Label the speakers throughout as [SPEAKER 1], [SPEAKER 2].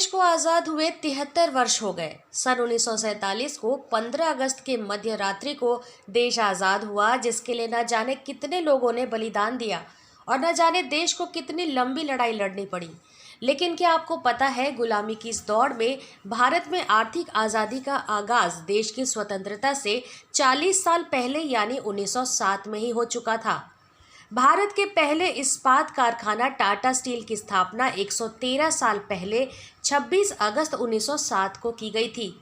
[SPEAKER 1] को आज़ाद हुए 73 वर्ष हो गए। सन 1947 को 15 अगस्त के मध्य रात्रि को देश आज़ाद हुआ, जिसके लिए न जाने कितने लोगों ने बलिदान दिया और न जाने देश को कितनी लंबी लड़ाई लड़नी पड़ी। लेकिन क्या आपको पता है, गुलामी की इस दौड़ में भारत में आर्थिक आज़ादी का आगाज देश की स्वतंत्रता से 40 साल पहले यानी 1907 में ही हो चुका था। भारत के पहले इस्पात कारखाना टाटा स्टील की स्थापना 113 साल पहले 26 अगस्त 1907 को की गई थी।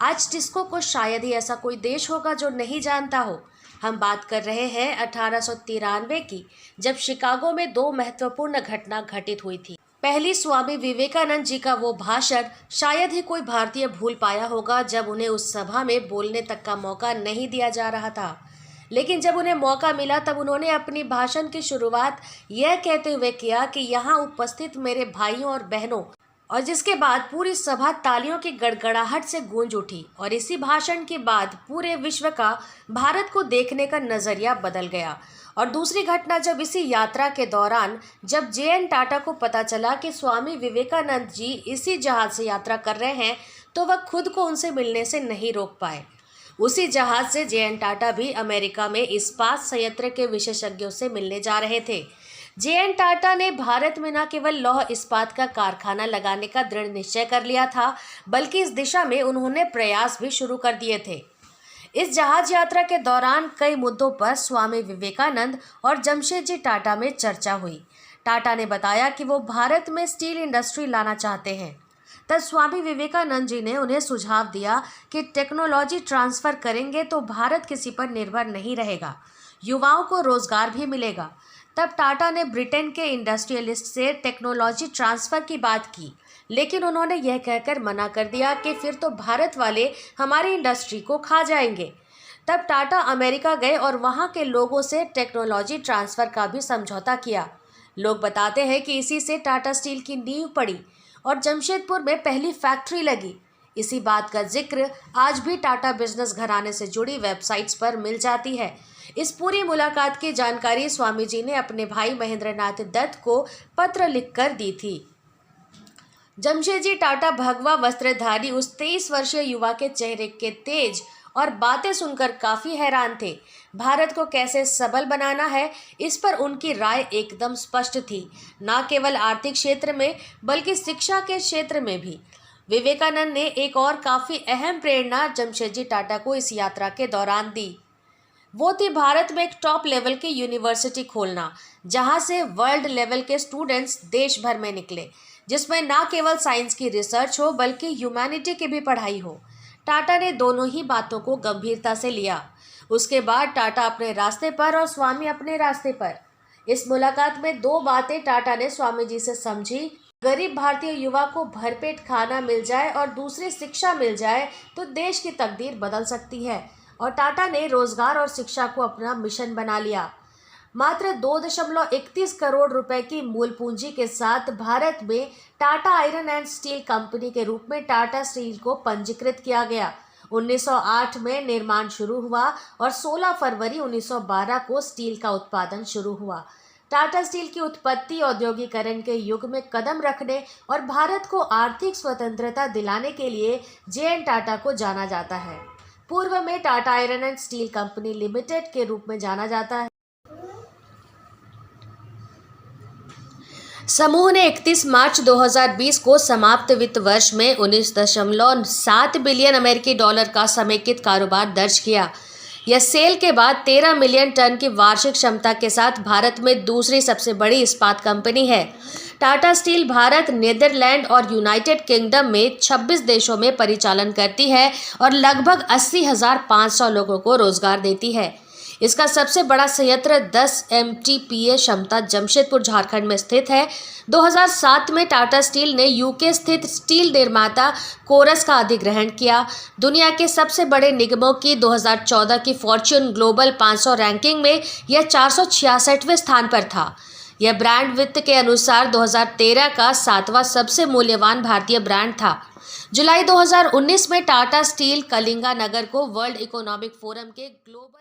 [SPEAKER 1] आज टिस्को को शायद ही ऐसा कोई देश होगा जो नहीं जानता हो। हम बात कर रहे हैं 1893 की, जब शिकागो में दो महत्वपूर्ण घटना घटित हुई थी। पहली, स्वामी विवेकानंद जी का वो भाषण शायद ही कोई भारतीय भूल पाया होगा, जब उन्हें उस सभा में बोलने तक का मौका नहीं दिया जा रहा था। लेकिन जब उन्हें मौका मिला तब उन्होंने अपनी भाषण की शुरुआत यह कहते हुए किया कि यहाँ उपस्थित मेरे भाइयों और बहनों, और जिसके बाद पूरी सभा तालियों की गड़गड़ाहट से गूंज उठी। और इसी भाषण के बाद पूरे विश्व का भारत को देखने का नजरिया बदल गया। और दूसरी घटना, जब इसी यात्रा के दौरान जब जे.एन. टाटा को पता चला कि स्वामी विवेकानंद जी इसी जहाज से यात्रा कर रहे हैं, तो वह खुद को उनसे मिलने से नहीं रोक पाए। उसी जहाज से जे.एन. टाटा भी अमेरिका में इस्पात संयंत्र के विशेषज्ञों से मिलने जा रहे थे। जे.एन. टाटा ने भारत में न केवल लौह इस्पात का कारखाना लगाने का दृढ़ निश्चय कर लिया था, बल्कि इस दिशा में उन्होंने प्रयास भी शुरू कर दिए थे। इस जहाज यात्रा के दौरान कई मुद्दों पर स्वामी विवेकानंद और जमशेदजी टाटा में चर्चा हुई। टाटा ने बताया कि वो भारत में स्टील इंडस्ट्री लाना चाहते हैं। तब स्वामी विवेकानंद जी ने उन्हें सुझाव दिया कि टेक्नोलॉजी ट्रांसफ़र करेंगे तो भारत किसी पर निर्भर नहीं रहेगा, युवाओं को रोजगार भी मिलेगा। तब टाटा ने ब्रिटेन के इंडस्ट्रियलिस्ट से टेक्नोलॉजी ट्रांसफ़र की बात की, लेकिन उन्होंने यह कहकर मना कर दिया कि फिर तो भारत वाले हमारी इंडस्ट्री को खा जाएंगे। तब टाटा अमेरिका गए और वहाँ के लोगों से टेक्नोलॉजी ट्रांसफ़र का भी समझौता किया। लोग बताते हैं कि इसी से टाटा स्टील की नींव पड़ी और जमशेदपुर में पहली फैक्ट्री लगी। इसी बात का जिक्र आज भी टाटा बिजनेस घराने से जुड़ी वेबसाइट्स पर मिल जाती है। इस पूरी मुलाकात की जानकारी स्वामी जी ने अपने भाई महेंद्रनाथ दत्त को पत्र लिखकर दी थी। जमशेदजी टाटा भगवा वस्त्रधारी उस 23 वर्षीय युवा के चेहरे के तेज और बातें सुनकर काफ़ी हैरान थे। भारत को कैसे सबल बनाना है, इस पर उनकी राय एकदम स्पष्ट थी, न केवल आर्थिक क्षेत्र में बल्कि शिक्षा के क्षेत्र में भी। विवेकानंद ने एक और काफ़ी अहम प्रेरणा जमशेदजी टाटा को इस यात्रा के दौरान दी। वो थी भारत में एक टॉप लेवल की यूनिवर्सिटी खोलना, जहाँ से वर्ल्ड लेवल के स्टूडेंट्स देश भर में निकले, जिसमें न केवल साइंस की रिसर्च हो बल्कि ह्यूमैनिटी की भी पढ़ाई हो। टाटा ने दोनों ही बातों को गंभीरता से लिया। उसके बाद टाटा अपने रास्ते पर और स्वामी अपने रास्ते पर। इस मुलाकात में दो बातें टाटा ने स्वामी जी से समझी। गरीब भारतीय युवा को भरपेट खाना मिल जाए और दूसरी शिक्षा मिल जाए तो देश की तकदीर बदल सकती है। और टाटा ने रोजगार और शिक्षा को अपना मिशन बना लिया। मात्र 2.31 करोड़ रुपए की मूल पूंजी के साथ भारत में Tata iron and steel company के रूप में टाटा स्टील को पंजीकृत किया गया। 1908 में निर्माण शुरू हुआ और 16 फरवरी 1912 को स्टील का उत्पादन शुरू हुआ। टाटा स्टील की उत्पत्ति औद्योगिकरण के युग में कदम रखने और भारत को आर्थिक स्वतंत्रता दिलाने के लिए जे.एन. टाटा को जाना जाता है। पूर्व में Tata iron and steel company limited के रूप में जाना जाता है। समूह ने 31 मार्च 2020 को समाप्त वित्त वर्ष में 19.7 बिलियन अमेरिकी डॉलर का समेकित कारोबार दर्ज किया। यह सेल के बाद 13 मिलियन टन की वार्षिक क्षमता के साथ भारत में दूसरी सबसे बड़ी इस्पात कंपनी है। टाटा स्टील भारत, नीदरलैंड और यूनाइटेड किंगडम में 26 देशों में परिचालन करती है और लगभग 80,500 लोगों को रोजगार देती है। इसका सबसे बड़ा संयंत्र 10 MTPA क्षमता जमशेदपुर, झारखंड में स्थित है। 2007 में टाटा स्टील ने यूके स्थित स्टील निर्माता कोरस का अधिग्रहण किया। दुनिया के सबसे बड़े निगमों की 2014 की फॉर्च्यून ग्लोबल 500 रैंकिंग में यह 466वें स्थान पर था। यह ब्रांड वित्त के अनुसार 2013 का 7वां सबसे मूल्यवान भारतीय ब्रांड था। जुलाई 2019 में टाटा स्टील कलिंगा नगर को वर्ल्ड इकोनॉमिक फोरम के ग्लोबल